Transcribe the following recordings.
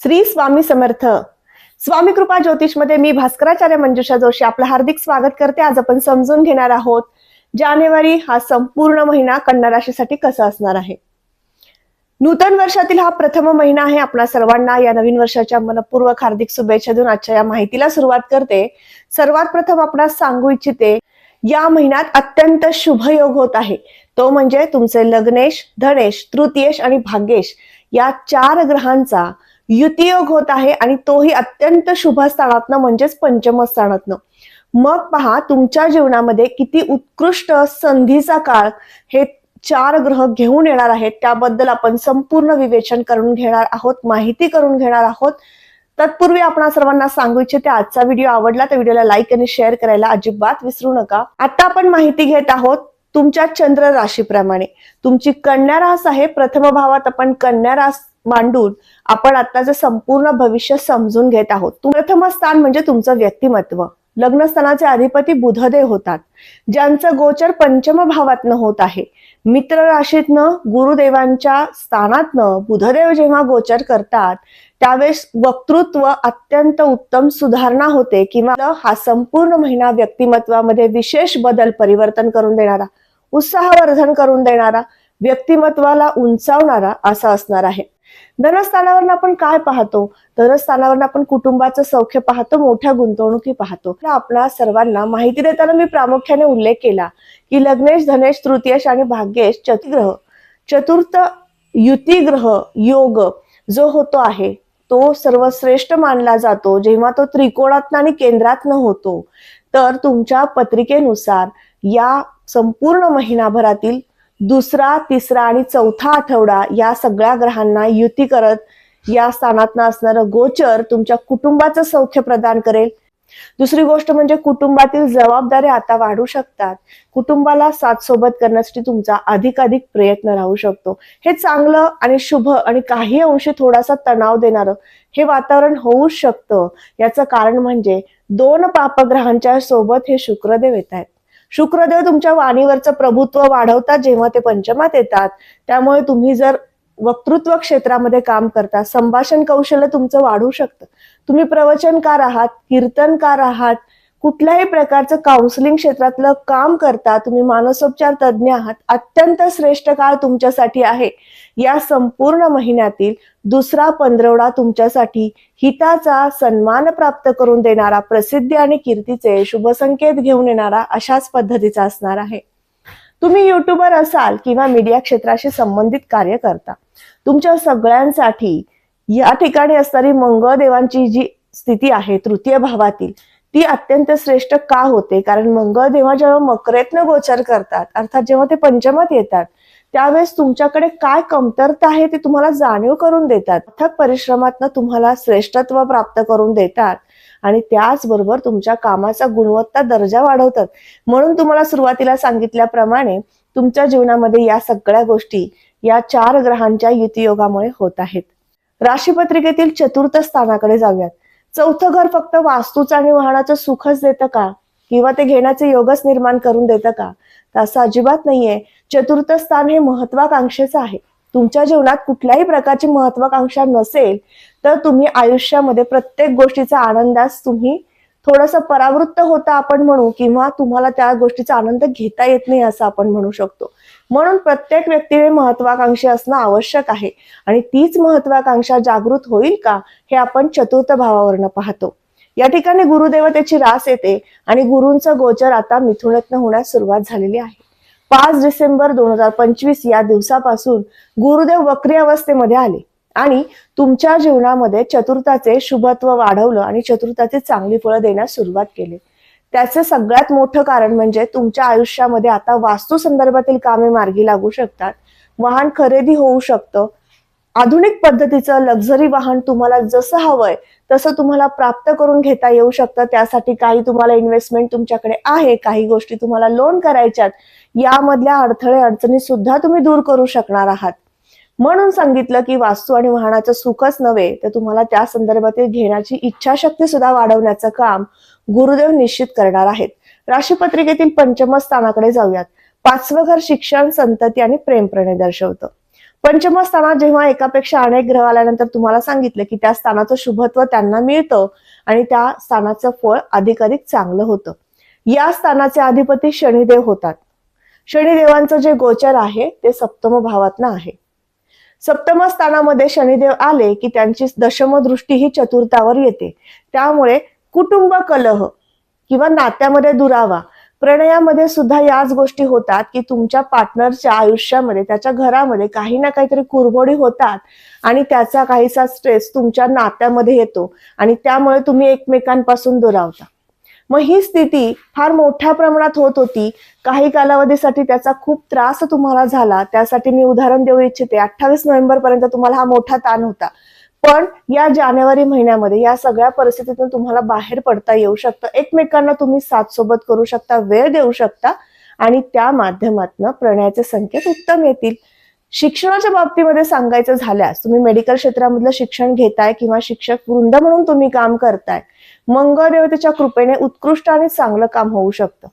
श्री स्वामी समर्थ. स्वामी कृपा ज्योतिष मध्ये मी भास्कराचार्य मंजुषा जोशी आपलं हार्दिक स्वागत करते. आज आपण समजून घेणार आहोत जानेवारी हा संपूर्ण महिना कन्या राशीसाठी कसा असणार आहे. नूतन वर्षातील हा प्रथम महिना आहे. आपल्या सर्वांना या नवीन वर्षाच्या मनपूर्वक हार्दिक शुभेच्छा देऊन आजच्या या माहितीला सुरुवात करते. सर्वात प्रथम आपणास सांगू इच्छिते, या महिन्यात अत्यंत शुभ योग होत आहे. तो म्हणजे तुमचे लग्नेश, धनेश, तृतीयेश आणि भाग्येश या 4 ग्रहांचा युतियोग होत आहे आणि तोही अत्यंत शुभ स्थानातनं म्हणजेच पंचम स्थानातनं. मग पहा तुमच्या जीवनामध्ये किती उत्कृष्ट संधीचा काळ हे 4 ग्रह घेऊन येणार आहेत. त्याबद्दल आपण संपूर्ण विवेचन करून घेणार आहोत, माहिती करून घेणार आहोत. तत्पूर्वी आपण सर्वांना सांगू इच्छिते, आजचा व्हिडिओ आवडला तर व्हिडिओला लाईक आणि शेअर करायला अजिबात विसरू नका. आता आपण माहिती घेत आहोत तुमच्या चंद्र राशीप्रमाणे. तुमची कन्या रास आहे. प्रथम भावात आपण कन्या रास मांडून आपण आताचं संपूर्ण भविष्य समजून घेत आहोत. प्रथम स्थान म्हणजे तुमचं व्यक्तिमत्व. लग्न स्थानाचे अधिपती बुधदेव होतात, ज्यांचं गोचर पंचम भावातनं होत आहे. मित्र राशीतनं गुरुदेवांच्या स्थानातनं बुधदेव जेव्हा गोचर करतात त्यावेळेस वक्तृत्व अत्यंत उत्तम सुधारणा होते किंवा हा संपूर्ण महिना व्यक्तिमत्वामध्ये विशेष बदल परिवर्तन करून देणारा, उत्साहवर्धन करून देणारा, व्यक्तिमत्वाला उंचावणारा असा असणार आहे. धनस्थानावर आपण काय पाहतो? धनस्थानावर आपण कुटुंबाचं सौख्य पाहतो, मोठ्या गुंतवणुकी पाहतो. आपल्या सर्वांना माहिती देताना मी प्रामुख्याने उल्लेख केला की लग्नेश, धनेश, तृतीयेश आणि भाग्येश चतुर्थ युतिग्रह योग जो होतो आहे तो सर्वश्रेष्ठ मानला जातो जेव्हा तो त्रिकोणातनं आणि केंद्रातनं होतो. तर तुमच्या पत्रिकेनुसार या संपूर्ण महिनाभरातील दुसरा, तिसरा आणि चौथा आठवडा या सगळ्या ग्रहांना युती करत या स्थानातनं असणारं गोचर तुमच्या कुटुंबाचं सौख्य प्रदान करेल. दुसरी गोष्ट म्हणजे कुटुंबातील जबाबदाऱ्या आता वाढू शकतात. कुटुंबाला साथ सोबत करण्यासाठी तुमचा अधिकाधिक प्रयत्न राहू शकतो. हे चांगलं आणि शुभ आणि काही अंशी थोडासा तणाव देणारं हे वातावरण होऊ शकतं. याचं कारण म्हणजे 2 पापग्रहांच्या सोबत हे शुक्रदेव येत आहेत. शुक्रदेव तुमच्या वाणीवरचं प्रभुत्व वाढवतात जेव्हा ते पंचमात येतात. त्यामुळे तुम्ही जर वक्तृत्व क्षेत्रामध्ये काम करता, संभाषण कौशल्य तुमचं वाढू शकतं. तुम्ही प्रवचनकार आहात, कीर्तनकार आहात, कुठल्याही प्रकारचं काउन्सिलिंग क्षेत्रातलं काम करता, तुम्ही मानसोपचार तज्ज्ञ आहात, अत्यंत श्रेष्ठ काळ तुमच्यासाठी आहे. या संपूर्ण महिन्यातील दुसरा 15 तुमच्यासाठी हिताचा, सन्मान प्राप्त करून देणारा, प्रसिद्धी आणि कीर्तीचे शुभ संकेत घेऊन येणारा अशाच पद्धतीचा असणार आहे. तुम्ही युट्यूबर असाल किंवा मीडिया क्षेत्राशी संबंधित कार्य करता, तुमच्या सगळ्यांसाठी या ठिकाणी असणारी मंगळदेवांची जी स्थिती आहे तृतीय भावातील ती अत्यंत श्रेष्ठ का होते? कारण मंगळदेव जेव्हा मकरेतनं गोचर करतात, अर्थात जेव्हा ते पंचमात येतात त्यावेळेस तुमच्याकडे काय कमतरता आहे ते तुम्हाला जाणीव करून देतात. अथक परिश्रमातनं तुम्हाला श्रेष्ठत्व प्राप्त करून देतात आणि त्याचबरोबर तुमच्या कामाचा गुणवत्ता दर्जा वाढवतात. म्हणून तुम्हाला सुरुवातीला सांगितल्याप्रमाणे तुमच्या जीवनामध्ये या सगळ्या गोष्टी या 4 ग्रहांच्या युतियोगामुळे होत आहेत. राशीपत्रिकेतील चतुर्थ स्थानाकडे जाऊयात. चौथं घर फक्त वास्तूचं आणि वाहनाचं सुखच देतं का? किंवा ते घेण्याचे योगच निर्माण करून देतं का? तर असं अजिबात नाहीये. चतुर्थ स्थान हे महत्वाकांक्षेचं आहे. तुमच्या जीवनात कुठल्याही प्रकारची महत्वाकांक्षा नसेल तर तुम्ही आयुष्यामध्ये प्रत्येक गोष्टीचा आनंदास तुम्ही थोडंसं परावृत्त होता आपण म्हणू, किंवा तुम्हाला त्या गोष्टीचा आनंद घेता येत नाही असं आपण म्हणू शकतो. म्हणून प्रत्येक व्यक्तीने महत्वाकांक्षी असणं आवश्यक आहे आणि तीच महत्वाकांक्षा जागृत होईल का हे आपण चतुर्थ भावावरनं पाहतो. या ठिकाणी गुरुदेवतेची रास येते आणि गुरूंचं गोचर आता मिथुनातनं होण्यास सुरुवात झालेली आहे. 5 डिसेंबर 2025 या दिवसापासून गुरुदेव वक्री अवस्थेमध्ये आले आणि तुमच्या जीवनामध्ये चतुर्थाचे शुभत्व वाढवलं आणि चतुर्थाचे चांगली फळं देण्यास सुरुवात केली. त्याचे सगळ्यात मोठं कारण म्हणजे तुमच्या आयुष्यामध्ये आता वास्तू संदर्भातील कामे मार्गी लागू शकतात. वाहन खरेदी होऊ शकतं. आधुनिक पद्धतीचं लक्झरी वाहन तुम्हाला जसं हवंय तसं तुम्हाला प्राप्त करून घेता येऊ शकतं. त्यासाठी काही तुम्हाला इन्व्हेस्टमेंट तुमच्याकडे आहे, काही गोष्टी तुम्हाला लोन करायच्यात, यामधल्या अडथळे अडचणी सुद्धा तुम्ही दूर करू शकणार आहात. म्हणून सांगितलं की वास्तू आणि वाहनाचं सुखच नव्हे तर तुम्हाला त्या संदर्भातील घेण्याची इच्छाशक्ती सुद्धा वाढवण्याचं काम गुरुदेव निश्चित करणार आहेत. राशीपत्रिकेतील पंचम स्थानाकडे जाऊयात. 5वं घर शिक्षण, संतती आणि प्रेम प्रणय दर्शवतं. पंचम स्थानात जेव्हा एकापेक्षा अनेक ग्रह आल्यानंतर तुम्हाला सांगितलं की त्या स्थानाचं शुभत्व त्यांना मिळतं आणि त्या स्थानाचं फळ अधिकाधिक चांगलं होतं. या स्थानाचे अधिपती शनिदेव होतात. शनिदेवांचं जे गोचर आहे ते सप्तम भावातनं आहे. सप्तम स्थानामध्ये शनिदेव आले की त्यांची दशम दृष्टी ही चतुर्थावर येते. त्यामुळे कुटुंब कलह किंवा नात्यामध्ये दुरावा, प्रणयामध्ये सुद्धा याच गोष्टी होतात की तुमच्या पार्टनरच्या आयुष्यामध्ये, त्याच्या घरामध्ये काही ना काहीतरी कुरघोडी होतात आणि त्याचा काहीसा स्ट्रेस तुमच्या नात्यामध्ये येतो आणि त्यामुळे तुम्ही एकमेकांपासून दुरावता. मग ही स्थिती फार मोठ्या प्रमाणात होत होती. काही कालावधीसाठी त्याचा खूप त्रास तुम्हाला झाला. त्यासाठी मी उदाहरण देऊ इच्छिते. 28 नोव्हेंबर पर्यंत तुम्हाला हा मोठा ताण होता. पण या जानेवारी महिन्यामध्ये या सगळ्या परिस्थितीतून तुम्हाला बाहेर पडता येऊ शकतं. एकमेकांना तुम्ही साथ सोबत करू शकता, वेळ देऊ शकता आणि त्या माध्यमातून प्रणयाचे संकेत उत्तम येतील. शिक्षणाच्या बाबतीमध्ये सांगायचं झाल्यास, तुम्ही मेडिकल क्षेत्रामधलं शिक्षण घेताय किंवा शिक्षक वृंद म्हणून तुम्ही काम करताय, मंगळ देवतेच्या कृपेने उत्कृष्ट आणि चांगलं काम होऊ शकतं.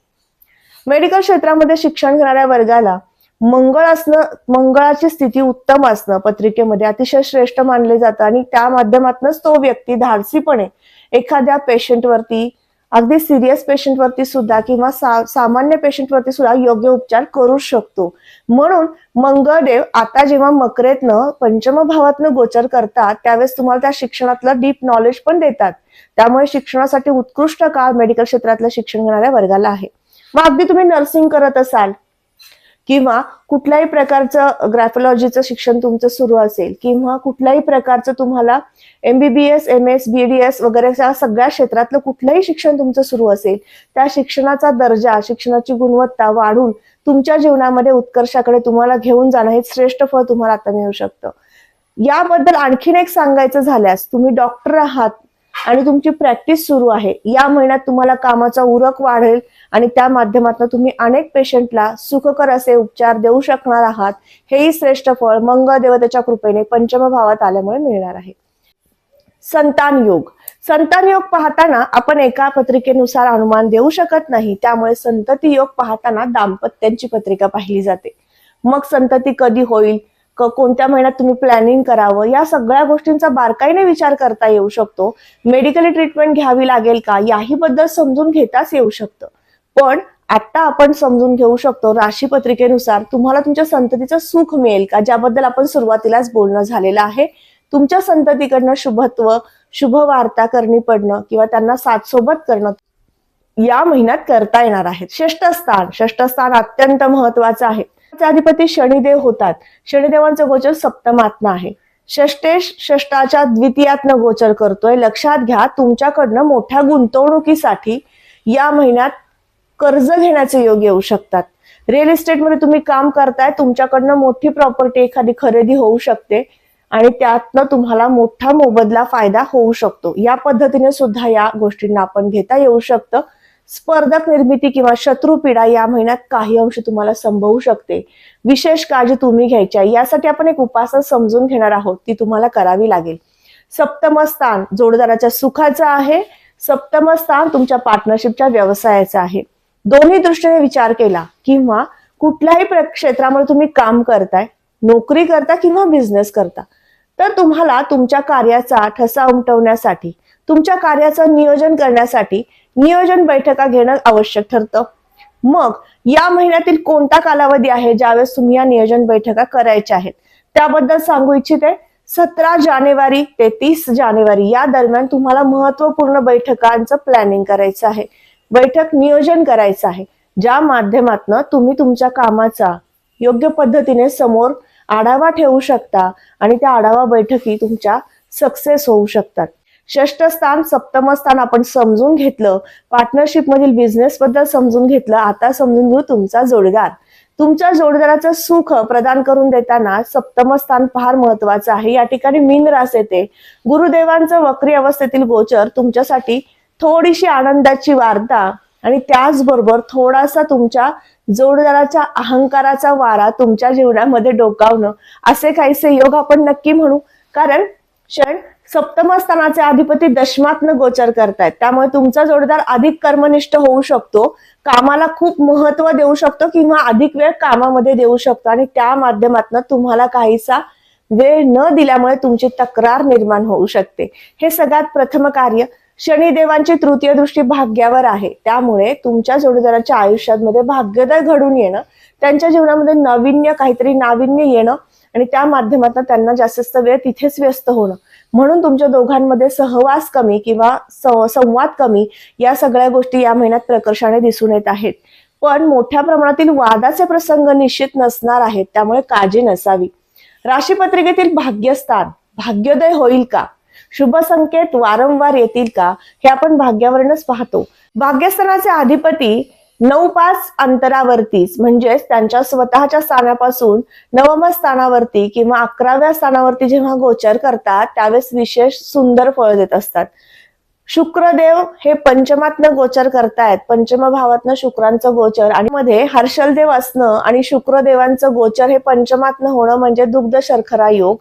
मेडिकल क्षेत्रामध्ये शिक्षण घेणाऱ्या वर्गाला मंगळाची स्थिती उत्तम असणं पत्रिकेमध्ये अतिशय श्रेष्ठ मानले जातं आणि त्या माध्यमातूनच तो व्यक्ती धाडसीपणे एखाद्या पेशंटवरती, अगदी सिरियस पेशंटवरती सुद्धा किंवा सामान्य पेशंटवरती सुद्धा योग्य उपचार करू शकतो. म्हणून मंगळदेव आता जेव्हा मकरेतनं पंचम भावातनं गोचर करतात त्यावेळेस तुम्हाला त्या शिक्षणातलं डीप नॉलेज पण देतात. त्यामुळे शिक्षणासाठी उत्कृष्ट काळ मेडिकल क्षेत्रातलं शिक्षण घेणाऱ्या वर्गाला आहे. मग अगदी तुम्ही नर्सिंग करत असाल किंवा कुठल्याही प्रकारचं ग्राफोलॉजीचं शिक्षण तुमचं सुरू असेल किंवा कुठल्याही प्रकारचं तुम्हाला MBBS, MS, BDS वगैरे या सगळ्या क्षेत्रातलं कुठलंही शिक्षण तुमचं सुरू असेल, त्या शिक्षणाचा दर्जा, शिक्षणाची गुणवत्ता वाढून तुमच्या जीवनामध्ये उत्कर्षाकडे तुम्हाला घेऊन जाणं हे श्रेष्ठ फळ तुम्हाला आता मिळू शकतं. याबद्दल आणखीन एक सांगायचं झाल्यास, तुम्ही डॉक्टर आहात आणि तुमची प्रॅक्टिस सुरू आहे. या महिन्यात तुम्हाला कामाचा उरक वाढेल आणि त्या माध्यमातून तुम्ही अनेक पेशंटला सुखकर असे उपचार देऊ शकणार आहात. हेही श्रेष्ठ फळ मंगळ देवतेच्या कृपेने पंचम भावात आल्यामुळे मिळणार आहे. संतान योग. संतान योग पाहताना आपण एका पत्रिकेनुसार अनुमान देऊ शकत नाही. त्यामुळे संतती योग पाहताना दाम्पत्यांची पत्रिका पाहिली जाते. मग संतती कधी होईल, कोणत्या महिन्यात तुम्ही प्लॅनिंग करावं, या सगळ्या गोष्टींचा बारकाईने विचार करता येऊ शकतो. मेडिकली ट्रीटमेंट घ्यावी लागेल का, याही बद्दल समजून घेताच येऊ शकतं. पण आता आपण समजून घेऊ शकतो राशी पत्रिकेनुसार तुम्हाला तुमच्या संततीचं सुख मिळेल का, ज्याबद्दल आपण सुरुवातीलाच बोलणं झालेलं आहे. तुमच्या संततीकडनं शुभत्व, शुभ वार्ता करणी पडणं किंवा त्यांना साथ सोबत करणं या महिन्यात करता येणार आहेत. षष्ठ स्थान अत्यंत महत्वाचं आहे. अधिपती शनिदेव होतात. शनिदेवांचं गोचर सप्तमातनं आहे. षष्टाच्या द्वितीयातनं गोचर करतोय. लक्षात घ्या, तुमच्याकडनं मोठ्या गुंतवणुकीसाठी या महिन्यात कर्ज घेण्याचे योग येऊ शकतात. रिअल इस्टेटमध्ये तुम्ही काम करताय, तुमच्याकडनं मोठी प्रॉपर्टी एखादी खरेदी होऊ शकते आणि त्यातनं तुम्हाला मोठा मोबदला फायदा होऊ शकतो. या पद्धतीने सुद्धा या गोष्टींना आपण घेता येऊ शकतं. स्पर्धक निर्मिती किंवा शत्रुपीडा या महिन्यात काही अंश तुम्हाला संभवू शकते. विशेष काळजी तुम्ही घ्यायची आहे. यासाठी आपण एक उपासना समजून घेणार आहोत, ती तुम्हाला करावी लागेल. सप्तम स्थान जोडदाराच्या सुखाचं आहे. सप्तम स्थान तुमच्या पार्टनरशिपच्या व्यवसायाचं आहे. दोन्ही दृष्टीने विचार केला किंवा कुठल्याही क्षेत्रामध्ये तुम्ही काम करताय, नोकरी करता किंवा बिझनेस करता, तर तुम्हाला तुमच्या कार्याचा ठसा उमटवण्यासाठी, तुमच्या कार्याचं नियोजन करण्यासाठी नियोजन बैठका घेणं आवश्यक ठरतं. मग या महिन्यातील कोणता कालावधी आहे ज्यावेळेस तुम्ही या नियोजन बैठका करायच्या आहेत, त्याबद्दल सांगू इच्छिते. 17 जानेवारी ते 30 जानेवारी या दरम्यान तुम्हाला महत्वपूर्ण बैठकांचं प्लॅनिंग करायचं आहे. बैठक नियोजन करायचं आहे, ज्या माध्यमातून तुम्ही तुमच्या कामाचा योग्य पद्धतीने समोर आढावा ठेवू शकता आणि त्या आढावा बैठकी तुमच्या सक्सेस होऊ शकतात. षष्ठ स्थान, सप्तम स्थान आपण समजून घेतलं. पार्टनरशिप मधील बिझनेस बद्दल समजून घेतलं. आता समजून घेऊ तुमचा जोडीदार. तुमच्या जोडीदाराचं सुख प्रदान करून देताना सप्तम स्थान फार महत्वाचं आहे. या ठिकाणी मीन रास येते. गुरुदेवांचं वक्री अवस्थेतील गोचर तुमच्यासाठी थोडीशी आनंदाची वार्ता आणि त्याचबरोबर थोडासा तुमच्या जोडीदाराच्या अहंकाराचा वारा तुमच्या जीवनामध्ये डोकावणं, असे काहीसे योग आपण नक्की म्हणू. कारण शरण सप्तम स्थानाचे अधिपती दशमातनं गोचर करतायत, त्यामुळे तुमचा जोडीदार अधिक कर्मनिष्ठ होऊ शकतो, कामाला खूप महत्व देऊ शकतो किंवा अधिक वेळ कामामध्ये देऊ शकतो आणि त्या माध्यमातून तुम्हाला काहीसा वेळ न दिल्यामुळे तुमची तक्रार निर्माण होऊ शकते. हे सगळ्यात प्रथम कार्य. शनिदेवांची तृतीय दृष्टी भाग्यावर आहे, त्यामुळे तुमच्या जोडीदाराच्या आयुष्यामध्ये भाग्योदय घडून येणं, त्यांच्या जीवनामध्ये काहीतरी नाविन्य येणं आणि त्या माध्यमातून त्यांना जास्त वेळ तिथेच व्यस्त होणं, म्हणून तुमच्या दोघांमध्ये सहवास कमी किंवा संवाद कमी, या सगळ्या गोष्टी या महिन्यात प्रकर्षाने दिसून येत आहेत. पण मोठ्या प्रमाणातील वादाचे प्रसंग निश्चित नसणार आहेत, त्यामुळे काळजी नसावी. राशीपत्रिकेतील भाग्यस्थान, भाग्योदय होईल का, शुभ संकेत वारंवार येतील का, हे आपण भाग्यावरूनच पाहतो. भाग्यस्थानाचे अधिपती 9-5 अंतरावरतीच, म्हणजेच त्यांच्या स्वतःच्या स्थानापासून 9व्या स्थानावरती किंवा 11व्या स्थानावरती जेव्हा गोचर करतात त्यावेळेस विशेष सुंदर फळ देत असतात. शुक्रदेव हे पंचमातनं गोचर करतायत, पंचम भावातनं शुक्रांचं गोचर आणि मध्ये हर्षलदेव असणं आणि शुक्रदेवांचं गोचर हे पंचमातनं होणं म्हणजे दुग्ध शर्करा योग,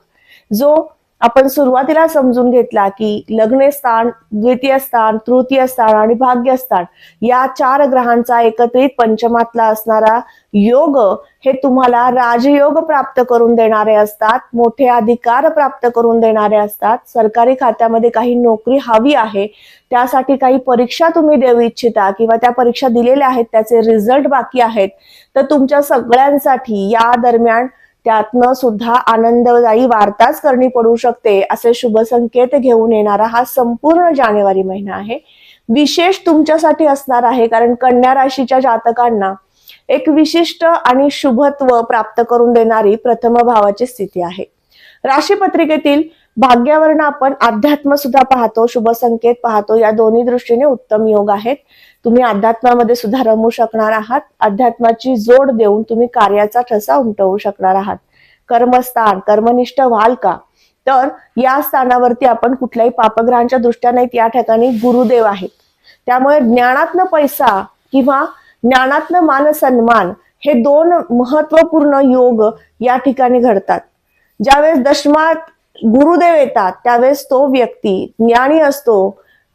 जो आपण सुरुवातीला समजून घेतला की लग्न स्थान, द्वितीय स्थान, तृतीय स्थान आणि भाग्यस्थान या 4 ग्रहांचा एकत्रित पंचमातला असणारा योग हे तुम्हाला राजयोग प्राप्त करून देणारे असतात, मोठे अधिकार प्राप्त करून देणारे असतात. सरकारी खात्यामध्ये काही नोकरी हवी आहे, त्यासाठी काही परीक्षा तुम्ही देऊ इच्छिता किंवा त्या परीक्षा दिलेल्या आहेत, त्याचे रिझल्ट बाकी आहेत, तर तुमच्या सगळ्यांसाठी या दरम्यान त्यातनं सुद्धा आनंददायी वार्ताच करणी पडू शकते, असे शुभ संकेत घेऊन येणारा हा संपूर्ण जानेवारी महिना आहे. विशेष तुमच्यासाठी असणार आहे, कारण कन्या राशीच्या जातकांना एक विशिष्ट आणि शुभत्व प्राप्त करून देणारी प्रथम भावाची स्थिती आहे. राशीपत्रिकेतील भाग्यावरून आपण अध्यात्म सुद्धा पाहतो, शुभ संकेत पाहतो. या दोन्ही दृष्टीने उत्तम योग आहेत. तुम्ही अध्यात्मामध्ये सुद्धा रमू शकणार आहात. अध्यात्माची जोड देऊन तुम्ही कार्याचा ठसा उमटवू शकणार आहात. कर्मस्थान, कर्मनिष्ठ व्हाल का, तर या स्थानावरती आपण कुठल्याही पापग्रहांच्या दृष्ट्या नाहीत, या ठिकाणी गुरुदेव आहेत, त्यामुळे ज्ञानातनं पैसा किंवा ज्ञानातनं मान सन्मान हे 2 महत्वपूर्ण योग या ठिकाणी घडतात. ज्यावेळेस दशमात गुरुदेव येतात त्यावेळेस तो व्यक्ती ज्ञानी असतो,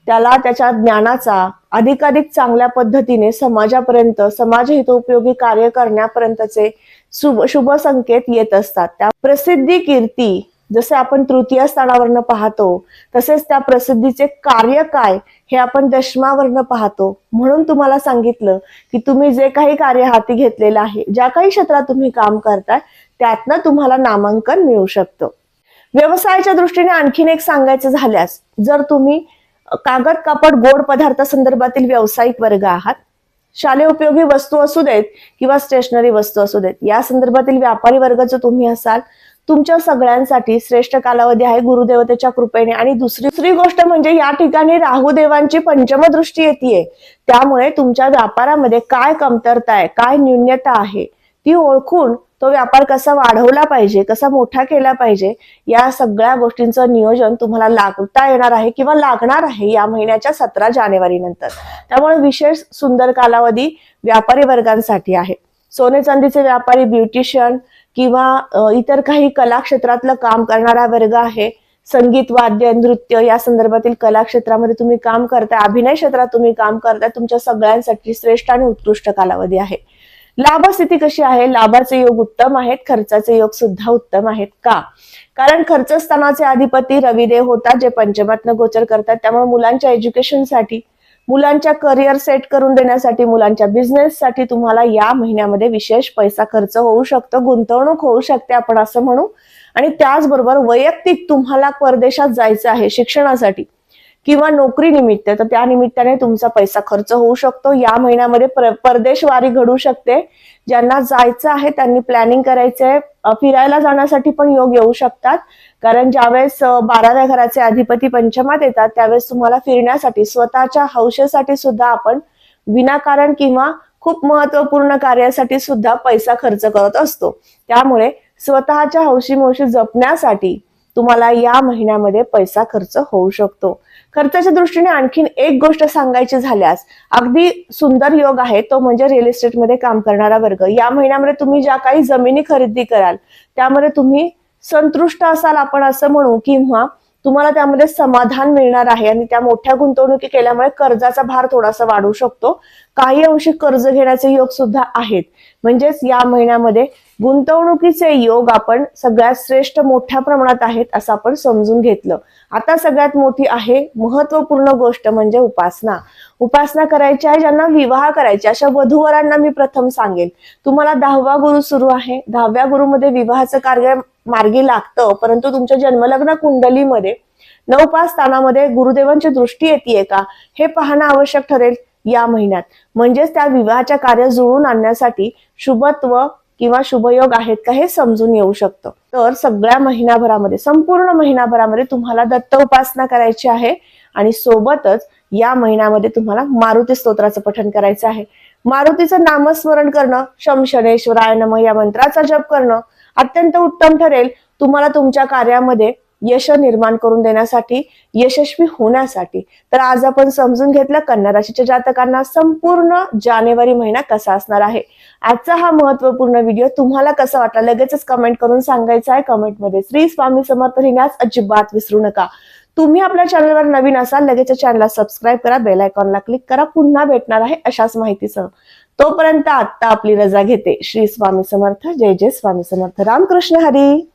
त्याला त्याच्या ज्ञानाचा अधिकाधिक चांगल्या पद्धतीने समाजापर्यंत, समाजहितोपयोगी कार्य करण्यापर्यंतचे शुभ संकेत येत असतात. त्या प्रसिद्धी, कीर्ती जसे आपण तृतीय स्थानावरनं पाहतो, तसेच त्या प्रसिद्धीचे कार्य काय हे आपण दशमावरनं पाहतो. म्हणून तुम्हाला सांगितलं की तुम्ही जे काही कार्य हाती घेतलेलं आहे, ज्या काही क्षेत्रात तुम्ही काम करताय त्यातनं तुम्हाला नामांकन मिळू शकतं. व्यवसायाच्या दृष्टीने आणखीन एक सांगायचं झाल्यास, जर तुम्ही कागद, कापड, गोड पदार्थ संदर्भातील व्यावसायिक वर्ग आहात, शालेय उपयोगी वस्तू असू देत किंवा स्टेशनरी वस्तू असू देत, या संदर्भातील व्यापारी वर्ग जर तुम्ही असाल, तुमच्या सगळ्यांसाठी श्रेष्ठ कालावधी आहे गुरुदेवतेच्या कृपेने. आणि दुसरी गोष्ट म्हणजे या ठिकाणी राहुदेवांची पंचम दृष्टी येते, त्यामुळे तुमच्या व्यापारामध्ये काय कमतरता आहे, काय न्यूनता आहे ती ओळखून तो व्यापार कसा वाढवला पाहिजे, कसा मोठा केला पाहिजे, या सगळ्या गोष्टींचं नियोजन तुम्हाला लागता येणार आहे किंवा लागणार आहे या महिन्याच्या 17 जानेवारी नंतर. त्यामुळे विशेष सुंदर कालावधी व्यापारी वर्गांसाठी आहे. सोने चांदीचे व्यापारी, ब्युटिशियन किंवा इतर काही कला क्षेत्रातलं काम करणारा वर्ग आहे, संगीत, वाद्य, नृत्य या संदर्भातील कला क्षेत्रामध्ये तुम्ही काम करताय, अभिनय क्षेत्रात तुम्ही काम करताय, तुमच्या सगळ्यांसाठी श्रेष्ठ आणि उत्कृष्ट कालावधी आहे. लाभ स्थिती कशी आहे? लाभाचे योग उत्तम आहेत, खर्चाचे योग सुद्धा उत्तम आहेत. का? कारण खर्चस्थानाचे अधिपती रविदेव होतात, जे पंचमातनं गोचर करतात, त्यामुळे मुलांच्या एज्युकेशनसाठी, मुलांच्या करिअर सेट करून देण्यासाठी, मुलांच्या बिझनेससाठी तुम्हाला या महिन्यामध्ये विशेष पैसा खर्च होऊ शकतो, गुंतवणूक होऊ शकते आपण असं म्हणू. आणि त्याचबरोबर वैयक्तिक तुम्हाला परदेशात जायचं आहे शिक्षणासाठी किंवा नोकरी निमित्त, तर त्या निमित्ताने तुमचा पैसा खर्च होऊ शकतो. या महिन्यामध्ये परदेशवारी घडू शकते. ज्यांना जायचं आहे त्यांनी प्लॅनिंग करायचंय, फिरायला जाण्यासाठी पण योग येऊ शकतात. कारण ज्यावेळेस 12व्या घराचे अधिपती पंचमात येतात त्यावेळेस तुम्हाला फिरण्यासाठी, स्वतःच्या हौशेसाठी सुद्धा आपण विनाकारण किंवा खूप महत्वपूर्ण कार्यासाठी सुद्धा पैसा खर्च करत असतो. त्यामुळे स्वतःच्या हौशी मौशी जपण्यासाठी तुम्हाला या महिन्यामध्ये पैसा खर्च होऊ शकतो. खर्चाच्या दृष्टीने आणखीन एक गोष्ट सांगायची झाल्यास अगदी सुंदर योग आहे, तो म्हणजे रिअल इस्टेटमध्ये काम करणारा वर्ग. या महिन्यामध्ये तुम्ही ज्या काही जमिनी खरेदी कराल त्यामध्ये तुम्ही संतुष्ट असाल आपण असं म्हणू, किंवा तुम्हाला त्यामध्ये समाधान मिळणार आहे आणि त्या मोठ्या गुंतवणुकी केल्यामुळे कर्जाचा भार थोडासा वाढू शकतो. काही अंशी कर्ज घेण्याचे योग सुद्धा आहेत. म्हणजेच या महिन्यामध्ये गुंतवणुकीचे योग आपण सगळ्यात श्रेष्ठ मोठ्या प्रमाणात आहेत असं आपण समजून घेतलं. आता सगळ्यात मोठी आहे महत्वपूर्ण गोष्ट म्हणजे उपासना. उपासना करायची आहे. ज्यांना विवाह करायचे अशा वधूवरांना मी प्रथम सांगेल, तुम्हाला 10वा गुरु सुरू आहे. 10व्या गुरुमध्ये विवाहाचं कार्य मार्गी लागतं, परंतु तुमच्या जन्मलग्न कुंडलीमध्ये 9-5 स्थानामध्ये गुरुदेवांची दृष्टी येते का हे पाहणं आवश्यक ठरेल या महिन्यात. म्हणजेच त्या विवाहाच्या कार्य जुळून आणण्यासाठी शुभत्व किंवा शुभयोग आहेत का हे समजून येऊ शकतं. तर सगळ्या महिनाभरामध्ये, संपूर्ण महिनाभरामध्ये तुम्हाला दत्त उपासना करायची आहे आणि सोबतच या महिन्यामध्ये तुम्हाला मारुती स्तोत्राचं पठण करायचं आहे. मारुतीचं नामस्मरण करणं, शम शनेश्वराय नमः या मंत्राचा जप करणं अत्यंत उत्तम ठरेल तुम्हाला तुमच्या कार्यामध्ये यश निर्माण करून देण्यासाठी, यशस्वी होण्यासाठी. तर आज आपण समजून घेतलं कन्या राशीच्या जातकांना संपूर्ण जानेवारी महिना कसा असणार आहे. आजचा हा महत्वपूर्ण व्हिडिओ तुम्हाला कसा वाटला लगेचच कमेंट करून सांगायचं आहे. कमेंटमध्ये श्री स्वामी समर्थ लिहिण्यास अजिबात विसरू नका. तुम्ही आपल्या चॅनलवर नवीन असाल लगेच चॅनलला सबस्क्राईब करा, बेल आयकॉनला क्लिक करा. पुन्हा भेटणार आहे अशाच माहितीसह. तोपर्यंत आता आपली रजा घेते. श्री स्वामी समर्थ. जय जय स्वामी समर्थ. रामकृष्ण हरी.